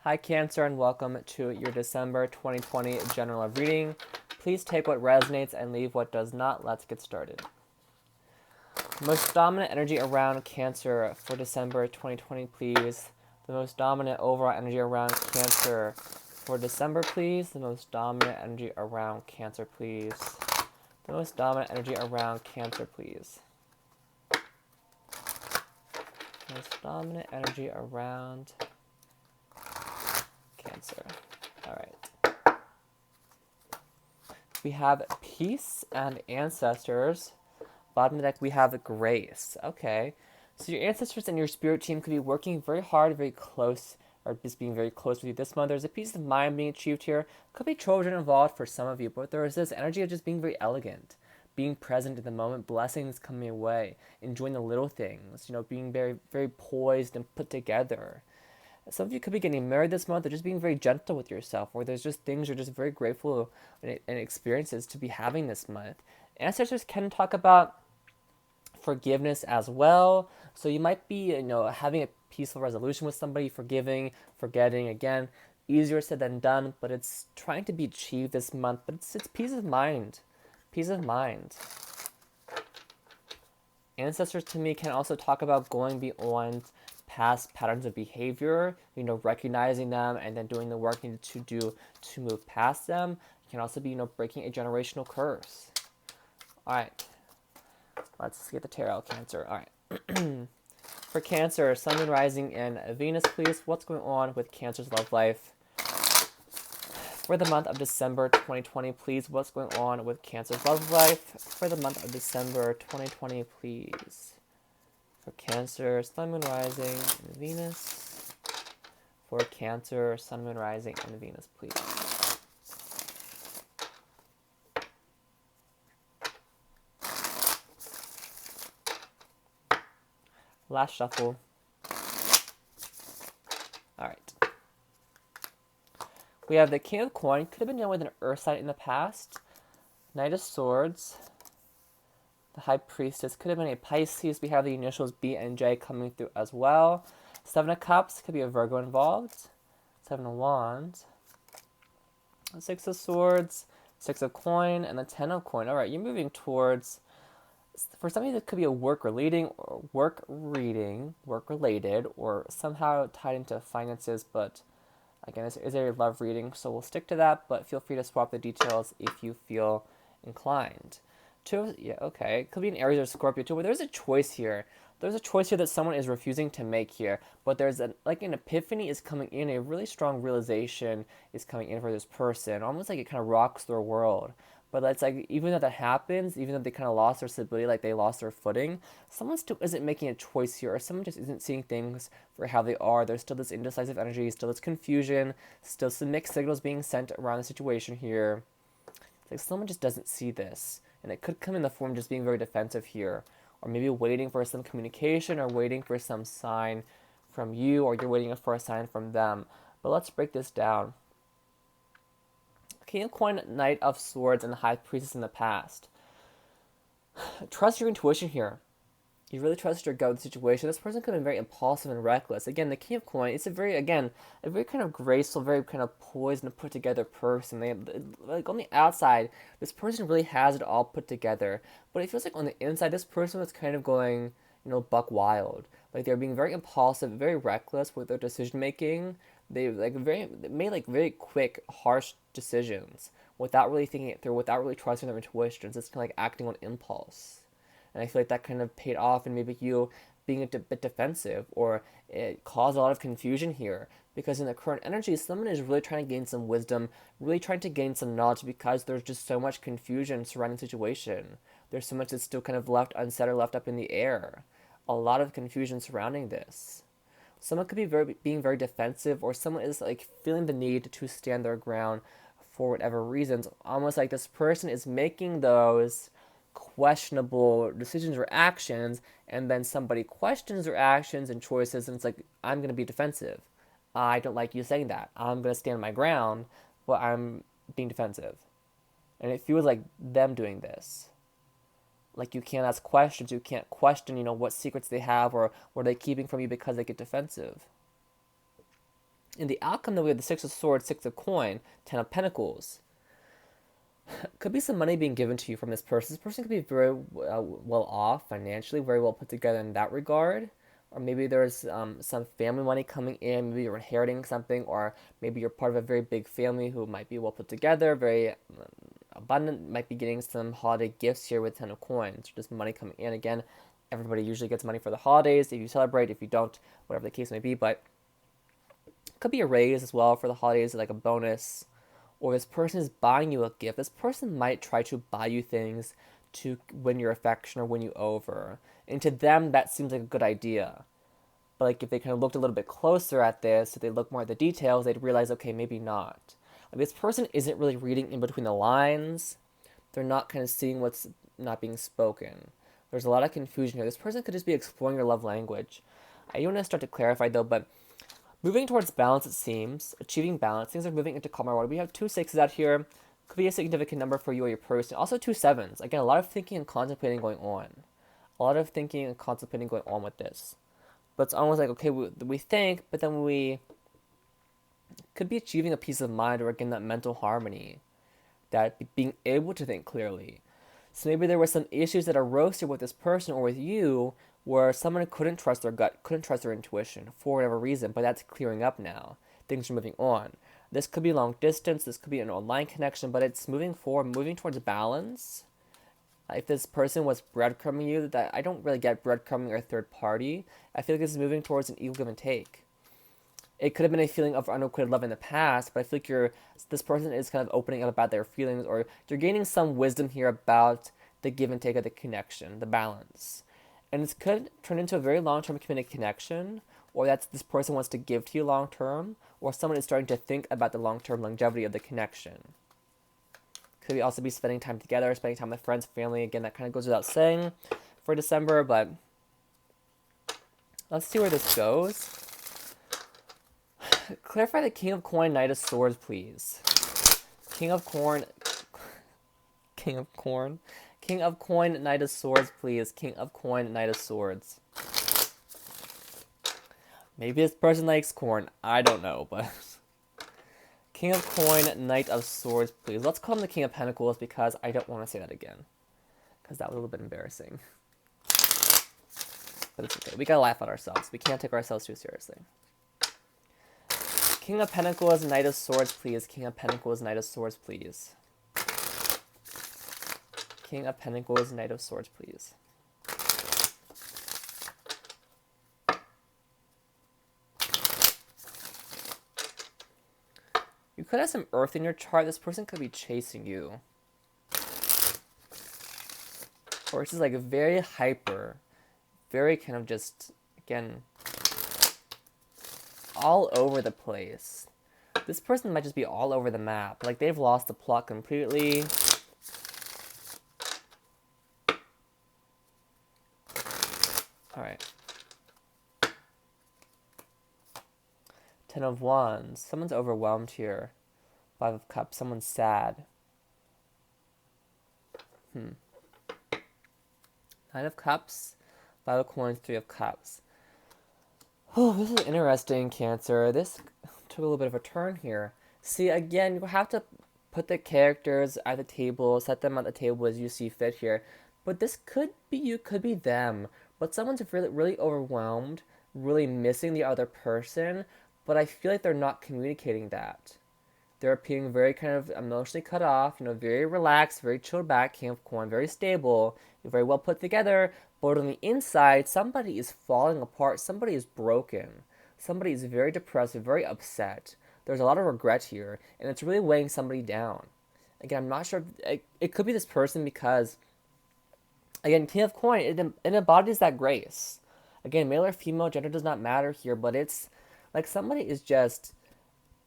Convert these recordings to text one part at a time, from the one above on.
Hi Cancer, and welcome to your December 2020 general love reading. Please take what resonates and leave what does not. Let's get started. The most dominant energy around Cancer for December 2020, please. The most dominant overall energy around Cancer for December, please. The most dominant energy around Cancer, please. The most dominant energy around Cancer, please. The most dominant energy around Cancer. All right. We have peace and ancestors. Bottom of the deck, we have grace. Okay. So your ancestors and your spirit team could be working very hard, very close, or just being very close with you this month. There's a peace of mind being achieved here. Could be children involved for some of you, but there is this energy of just being very elegant, being present in the moment, blessings coming away, enjoying the little things, being very, very poised and put together. Some of you could be getting married this month or just being very gentle with yourself, or there's just things you're just very grateful and experiences to be having this month. Ancestors can talk about forgiveness as well. So you might be, having a peaceful resolution with somebody, forgiving, forgetting. Again, easier said than done, but it's trying to be achieved this month. But it's peace of mind. Peace of mind. Ancestors to me can also talk about going beyond past patterns of behavior, recognizing them and then doing the work needed to do to move past them. It can also be, breaking a generational curse. All right. Let's get the tarot, Cancer. All right. For Cancer, Sun, Moon, Rising, and Venus, please. What's going on with Cancer's love life for the month of December 2020, please? What's going on with Cancer's love life for the month of December 2020, please? For Cancer, Sun, Moon, Rising, and Venus. For Cancer, Sun, Moon, Rising, and Venus, please. Last shuffle. All right. We have the King of Coin. Could have been dealing with an Earth sign in the past. Knight of Swords. The High Priestess. Could have been a Pisces. We have the initials B and J coming through as well. Seven of Cups. Could be a Virgo involved. Seven of Wands. Six of Swords. Six of Coin. And the Ten of Coin. All right, you're moving towards... For some of you, it could be a work related, or somehow tied into finances, but again, it's a love reading, so we'll stick to that, but feel free to swap the details if you feel inclined. Okay. It could be an Aries or Scorpio too, but there's a choice here. There's a choice here that someone is refusing to make here, but there's an epiphany is coming in, a really strong realization is coming in for this person, almost like it kind of rocks their world. But it's like, even though that happens, even though they kind of lost their stability, like they lost their footing, someone still isn't making a choice here, or someone just isn't seeing things for how they are. There's still this indecisive energy, still this confusion, still some mixed signals being sent around the situation here. It's like someone just doesn't see this, and it could come in the form of just being very defensive here, or maybe waiting for some communication, or waiting for some sign from you, or you're waiting for a sign from them. But let's break this down. King of Coin, Knight of Swords, and the High Priestess in the past. Trust your intuition here. You really trust your gut with the situation. This person could have been very impulsive and reckless. Again, the King of Coin, it's a very kind of graceful, very kind of poised and put together person. Like on the outside, this person really has it all put together. But it feels like on the inside, this person was kind of going, buck wild. Like they're being very impulsive, very reckless with their decision making. They made very quick, harsh decisions without really thinking it through, without really trusting their intuitions. It's kind of like acting on impulse. And I feel like that kind of paid off in maybe you being a bit defensive, or it caused a lot of confusion here. Because in the current energy, someone is really trying to gain some wisdom, really trying to gain some knowledge, because there's just so much confusion surrounding the situation. There's so much that's still kind of left unsaid or left up in the air. A lot of confusion surrounding this. Someone could be being very defensive, or someone is like feeling the need to stand their ground for whatever reasons. Almost like this person is making those questionable decisions or actions, and then somebody questions their actions and choices, and it's like, I'm going to be defensive. I don't like you saying that. I'm going to stand my ground, but I'm being defensive. And it feels like them doing this. Like you can't ask questions, you can't question, what secrets they have or what are they keeping from you because they get defensive. In the outcome, then we have the Six of Swords, Six of Coin, Ten of Pentacles. Could be some money being given to you from this person. This person could be very well off financially, very well put together in that regard. Or maybe there's some family money coming in. Maybe you're inheriting something, or maybe you're part of a very big family who might be well put together, very abundant, might be getting some holiday gifts here with Ten of Coins. Just money coming in again. Everybody usually gets money for the holidays. If you celebrate, if you don't, whatever the case may be. But it could be a raise as well for the holidays, like a bonus. Or this person is buying you a gift. This person might try to buy you things to win your affection or win you over. And to them, that seems like a good idea. But like if they kind of looked a little bit closer at this, if they look more at the details, they'd realize, okay, maybe not. Like this person isn't really reading in between the lines. They're not kind of seeing what's not being spoken. There's a lot of confusion here. This person could just be exploring your love language. I do want to start to clarify though, but moving towards balance, it seems. Achieving balance. Things are moving into calmer water. We have 2 6s out here. Could be a significant number for you or your person. Also 2 7s. Again, a lot of thinking and contemplating going on. A lot of thinking and contemplating going on with this. But it's almost like, okay, we think, but then we could be achieving a peace of mind or again that mental harmony. That being able to think clearly. So maybe there were some issues that arose here with this person or with you where someone couldn't trust their gut, couldn't trust their intuition for whatever reason, but that's clearing up now. Things are moving on. This could be long distance, this could be an online connection, but it's moving forward, moving towards balance. If this person was breadcrumbing you, that I don't really get breadcrumbing or a third party. I feel like this is moving towards an equal give and take. It could have been a feeling of unrequited love in the past, but I feel like this person is kind of opening up about their feelings, or you're gaining some wisdom here about the give and take of the connection, the balance. And this could turn into a very long-term committed connection, or that this person wants to give to you long-term, or someone is starting to think about the long-term longevity of the connection. Could also be spending time together, spending time with friends, family. Again, that kind of goes without saying for December, but let's see where this goes. Clarify the King of Coin, Knight of Swords, please. King of Coin, King of Coin, Knight of Swords, please. King of Coin, Knight of Swords. Maybe this person likes corn. I don't know, but King of Coin, Knight of Swords, please. Let's call him the King of Pentacles because I don't want to say that again. Because that was a little bit embarrassing. But it's okay. We gotta laugh at ourselves. We can't take ourselves too seriously. King of Pentacles, Knight of Swords, please. King of Pentacles, Knight of Swords, please. King of Pentacles, Knight of Swords, please. You could have some earth in your chart. This person could be chasing you. Or it's just like very hyper. Very kind of just, again, all over the place. This person might just be all over the map. Like they've lost the plot completely. Alright. 10 of Wands. Someone's overwhelmed here. 5 of Cups. Someone's sad. 9 of Cups. 5 of Coins. 3 of Cups. Oh, this is interesting, Cancer. This took a little bit of a turn here. See, again, you have to put the characters at the table, set them at the table as you see fit here. But this could be you, could be them. But someone's really, really overwhelmed, really missing the other person, but I feel like they're not communicating that. They're appearing very kind of emotionally cut off, very relaxed, very chilled back, King of Coin, very stable, very well put together, but on the inside, somebody is falling apart, somebody is broken, somebody is very depressed, very upset. There's a lot of regret here, and it's really weighing somebody down. Again, I'm not sure, it could be this person because, again, King of Coin, it embodies that grace. Again, male or female, gender does not matter here, but it's like somebody is just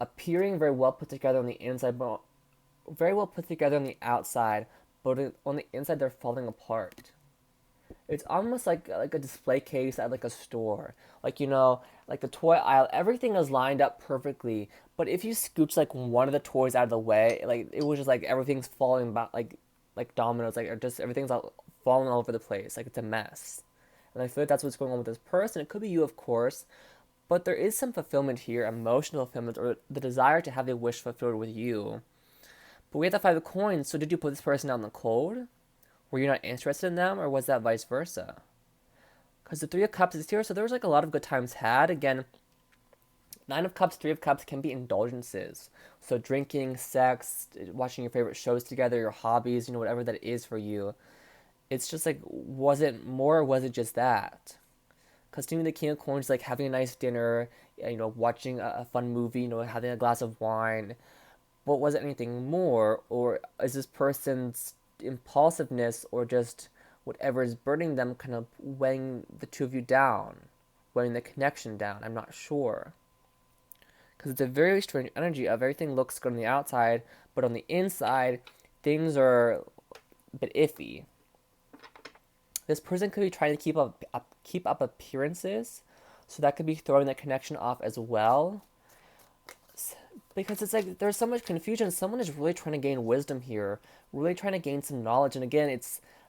appearing very well put together on the inside, but very well put together on the outside, but on the inside they're falling apart. It's almost like a display case at like a store. Like, like the toy aisle, everything is lined up perfectly, but if you scooch like one of the toys out of the way, like it was just like everything's falling about like dominoes, like or just everything's all falling all over the place. Like it's a mess. And I feel like that's what's going on with this person. It could be you, of course, But there is some fulfillment here, emotional fulfillment, or the desire to have a wish fulfilled with you. But we have the Five of Coins, so did you put this person out in the cold? Were you not interested in them, or was that vice versa? Because the Three of Cups is here, so there was like a lot of good times had. Again, Nine of Cups, Three of Cups can be indulgences. So drinking, sex, watching your favorite shows together, your hobbies, whatever that is for you. It's just like, was it more or was it just that? Because to me, the King of Coins is like having a nice dinner, watching a fun movie, having a glass of wine. But was it anything more? Or is this person's impulsiveness or just whatever is burdening them kind of weighing the two of you down, weighing the connection down? I'm not sure. Because it's a very strange energy of everything looks good on the outside, but on the inside, things are a bit iffy. This person could be trying to keep up appearances, so that could be throwing that connection off as well. Because it's like there's so much confusion. Someone is really trying to gain wisdom here, really trying to gain some knowledge. And again,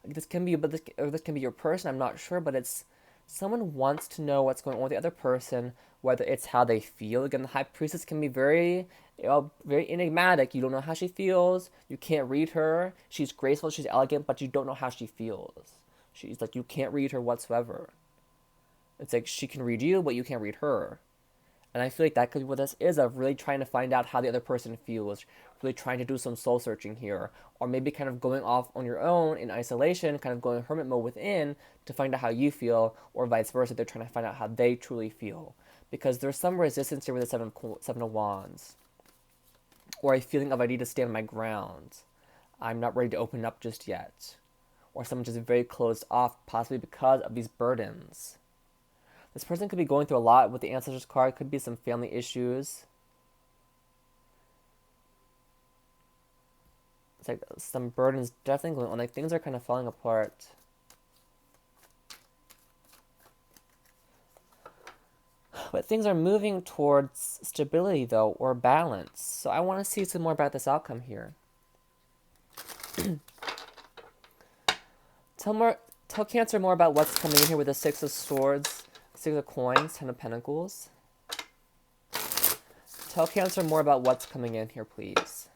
this can be, this can be your person. I'm not sure, but it's someone wants to know what's going on with the other person, whether it's how they feel. Again, the High Priestess can be very, very enigmatic. You don't know how she feels. You can't read her. She's graceful. She's elegant, but you don't know how she feels. She's like, you can't read her whatsoever. It's like she can read you, but you can't read her. And I feel like that could be what this is, of really trying to find out how the other person feels, really trying to do some soul searching here, or maybe kind of going off on your own in isolation, kind of going hermit mode within to find out how you feel, or vice versa. They're trying to find out how they truly feel. Because there's some resistance here with the Seven of Wands, or a feeling of I need to stand my ground. I'm not ready to open up just yet. Or someone just very closed off, possibly because of these burdens. This person could be going through a lot with the Ancestors card. Could be some family issues. It's like some burdens definitely going on. Like things are kind of falling apart. But things are moving towards stability though, or balance. So I want to see some more about this outcome here. Tell Cancer more about what's coming in here with the Six of Swords, Six of Coins, Ten of Pentacles. Tell Cancer more about what's coming in here, please.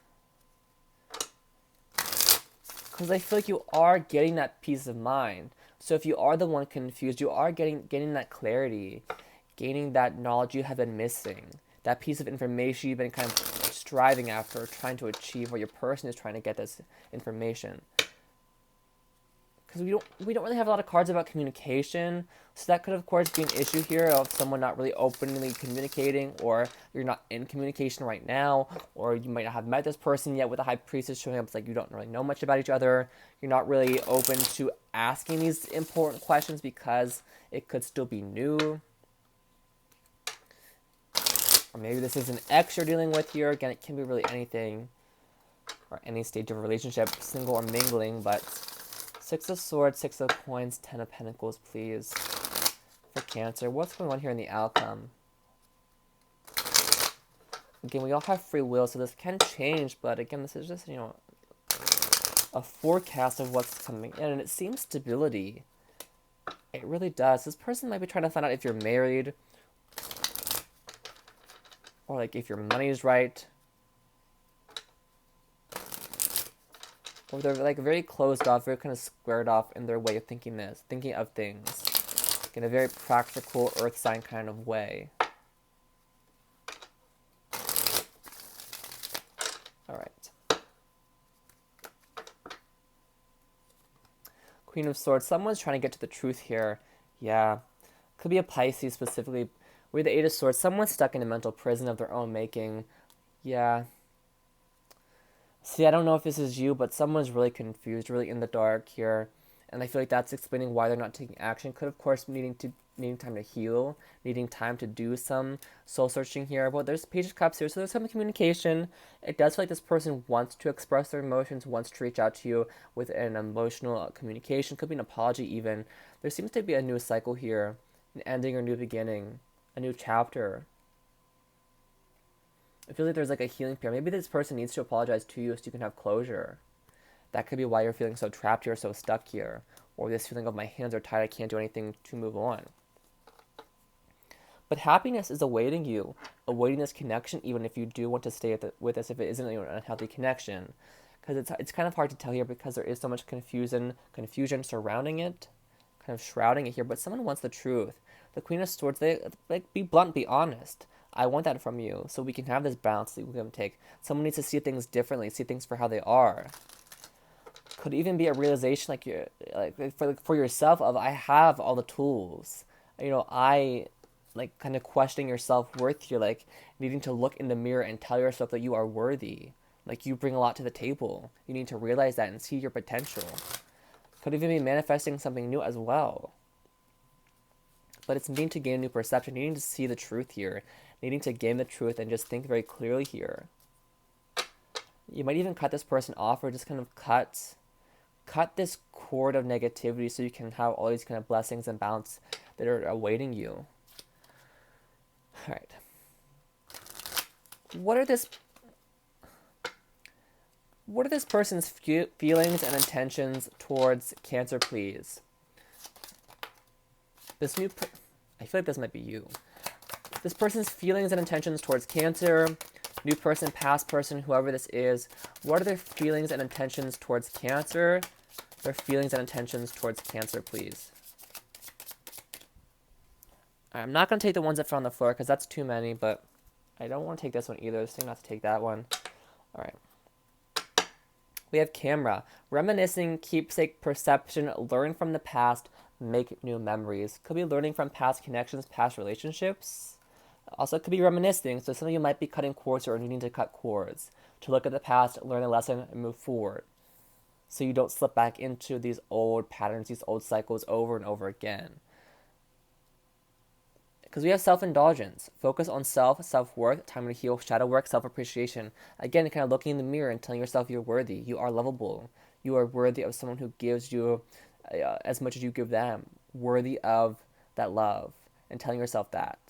Because I feel like you are getting that peace of mind. So if you are the one confused, you are gaining that clarity, gaining that knowledge you have been missing, that piece of information you've been kind of striving after, trying to achieve, or your person is trying to get this information. Because we don't really have a lot of cards about communication, so that could of course be an issue here of someone not really openly communicating, or you're not in communication right now, or you might not have met this person yet with a High Priestess showing up. It's like you don't really know much about each other. You're not really open to asking these important questions because it could still be new. Or maybe this is an ex you're dealing with here. Again, it can be really anything, or any stage of a relationship, single or mingling, but Six of Swords, Six of Coins, Ten of Pentacles, please, for Cancer. What's going on here in the outcome? Again, we all have free will, so this can change, but again, this is just, a forecast of what's coming in, and it seems stability. It really does. This person might be trying to find out if you're married, or like if your money's right. Or they're like very closed off, very kind of squared off in their way of thinking of things, in a very practical earth sign kind of way. All right. Queen of Swords. Someone's trying to get to the truth here. Yeah. Could be a Pisces specifically. With the Eight of Swords, someone's stuck in a mental prison of their own making. Yeah. See, I don't know if this is you, but someone's really confused, really in the dark here. And I feel like that's explaining why they're not taking action. Could, of course, needing time to heal, needing time to do some soul searching here. But there's Page of Cups here, so there's some communication. It does feel like this person wants to express their emotions, wants to reach out to you with an emotional communication. Could be an apology even. There seems to be a new cycle here, an ending or new beginning, a new chapter. I feel like there's like a healing period. Maybe this person needs to apologize to you so you can have closure. That could be why you're feeling so trapped here, so stuck here. Or this feeling of my hands are tied, I can't do anything to move on. But happiness is awaiting you, awaiting this connection, even if you do want to stay with this, if it isn't an unhealthy connection. Because it's kind of hard to tell here because there is so much confusion surrounding it, kind of shrouding it here. But someone wants the truth. The Queen of Swords, they like, be blunt, be honest. I want that from you, so we can have this balance that we can take. Someone needs to see things differently, see things for how they are. Could even be a realization like you, like for yourself of, I have all the tools. I like kind of questioning your self-worth here, like needing to look in the mirror and tell yourself that you are worthy. Like you bring a lot to the table. You need to realize that and see your potential. Could even be manifesting something new as well. But it's needing to gain a new perception, needing to see the truth here, needing to gain the truth and just think very clearly here. You might even cut this person off, or just kind of cut this cord of negativity so you can have all these kind of blessings and balance that are awaiting you. All right. What are this person's feelings and intentions towards Cancer, please? I feel like this might be you. This person's feelings and intentions towards Cancer, new person, past person, whoever this is. What are their feelings and intentions towards Cancer? Their feelings and intentions towards Cancer, please. I'm not going to take the ones that fell on the floor because that's too many, but I don't want to take this one either. So I'm not to take that one. All right. We have Camera. Reminiscing, keepsake, perception, learn from the past, make new memories. Could be learning from past connections, past relationships. Also, it could be reminiscing. So some of you might be cutting cords or needing to cut cords to look at the past, learn a lesson, and move forward. So you don't slip back into these old patterns, these old cycles over and over again. Because we have self-indulgence. Focus on self-worth, time to heal, shadow work, self-appreciation. Again, kind of looking in the mirror and telling yourself you're worthy. You are lovable. You are worthy of someone who gives you as much as you give them. Worthy of that love. And telling yourself that.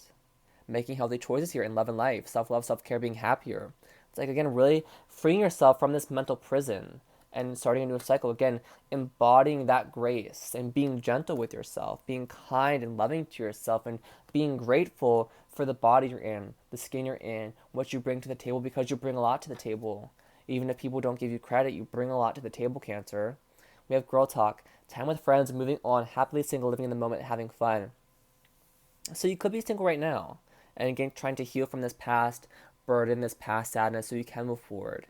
Making healthy choices here in love and life. Self-love, self-care, being happier. It's like, again, really freeing yourself from this mental prison and starting a new cycle. Again, embodying that grace and being gentle with yourself, being kind and loving to yourself, and being grateful for the body you're in, the skin you're in, what you bring to the table, because you bring a lot to the table. Even if people don't give you credit, you bring a lot to the table, Cancer. We have Girl Talk, time with friends, moving on, happily single, living in the moment, having fun. So you could be single right now, and again, trying to heal from this past burden, this past sadness, so you can move forward.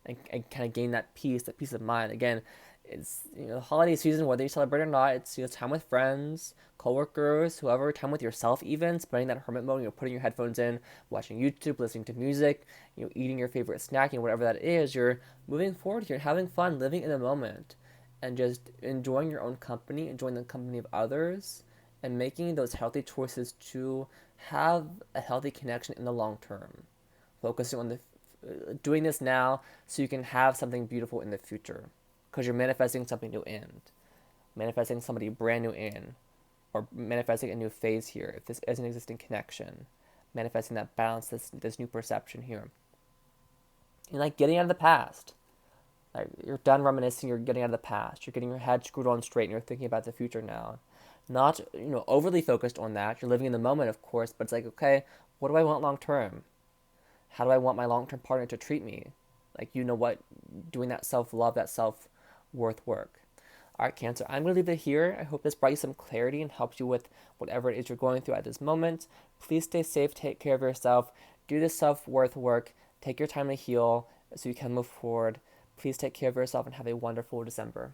And kind of gain that peace of mind. Again, it's the holiday season, whether you celebrate or not. It's time with friends, coworkers, whoever. Time with yourself, even spending that hermit mode. Putting your headphones in, watching YouTube, listening to music. Eating your favorite snack. Whatever that is. You're moving forward here, having fun, living in the moment, and just enjoying your own company, enjoying the company of others, and making those healthy choices to have a healthy connection in the long term. Focusing on doing this now so you can have something beautiful in the future, because you're manifesting something new in, manifesting somebody brand new in, or manifesting a new phase here if this is an existing connection, manifesting that balance, this new perception here. You're like getting out of the past. Like you're done reminiscing, you're getting out of the past, you're getting your head screwed on straight, and you're thinking about the future now. Not overly focused on that. You're living in the moment, of course, but it's like, okay, what do I want long term? How do I want my long-term partner to treat me? Like, doing that self-love, that self-worth work. All right, Cancer, I'm going to leave it here. I hope this brought you some clarity and helped you with whatever it is you're going through at this moment. Please stay safe, take care of yourself, do this self-worth work, take your time to heal so you can move forward. Please take care of yourself and have a wonderful December.